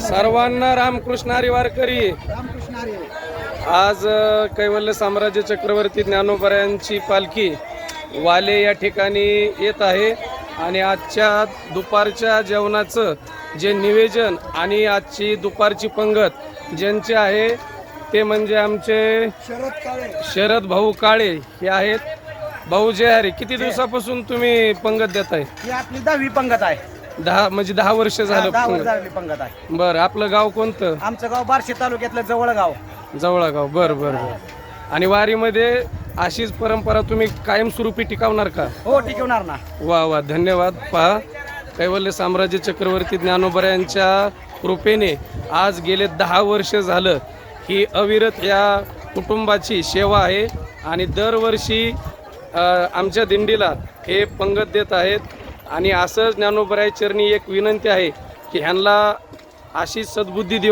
सर्वांना रामकृष्ण हरी वारकरी। आज कैवल्य साम्राज्य चक्रवर्ती ज्ञानोबा यांची पालखी वाले या ठिकाणी येत आहे आणि आजच्या दुपारच्या जेवणाचं जे निवेदन आणि आजची दुपारची पंगत ज्यांचे आहे ते म्हणजे आमचे शरद भाऊ काळे हे आहेत। भाऊ जय हरी, किती दिवसापासून तुम्ही पंगत देताय? ही आपली 10वी पंगत आहे। 10 म्हणजे 10 वर्ष झालं 10 वर्ष झाली पंगत आहे। बरं, आपलं गाव कोणतं? आमचं गाव बार्शी तालुक्यातलं जवळगाव। जवळगाव, बरं बरं बरं। आणि वारीमध्ये अशीच परंपरा तुम्ही कायमस्वरूपी टिकवणार का? हो, टिकवणार ना। वा वा, धन्यवाद। पहा, कैवल्य साम्राज्य चक्रवर्ती ज्ञानोबा यांच्या कृपेने आज गेले 10 वर्ष झालं ही अविरत या कुटुंबाची सेवा आहे आणि दरवर्षी आमच्या दिंडीला हे पंगत देत आहेत। आणि असंच ज्ञानोबा चरणी एक विनंती आहे की ह्यांना अशी सद्बुद्धी देव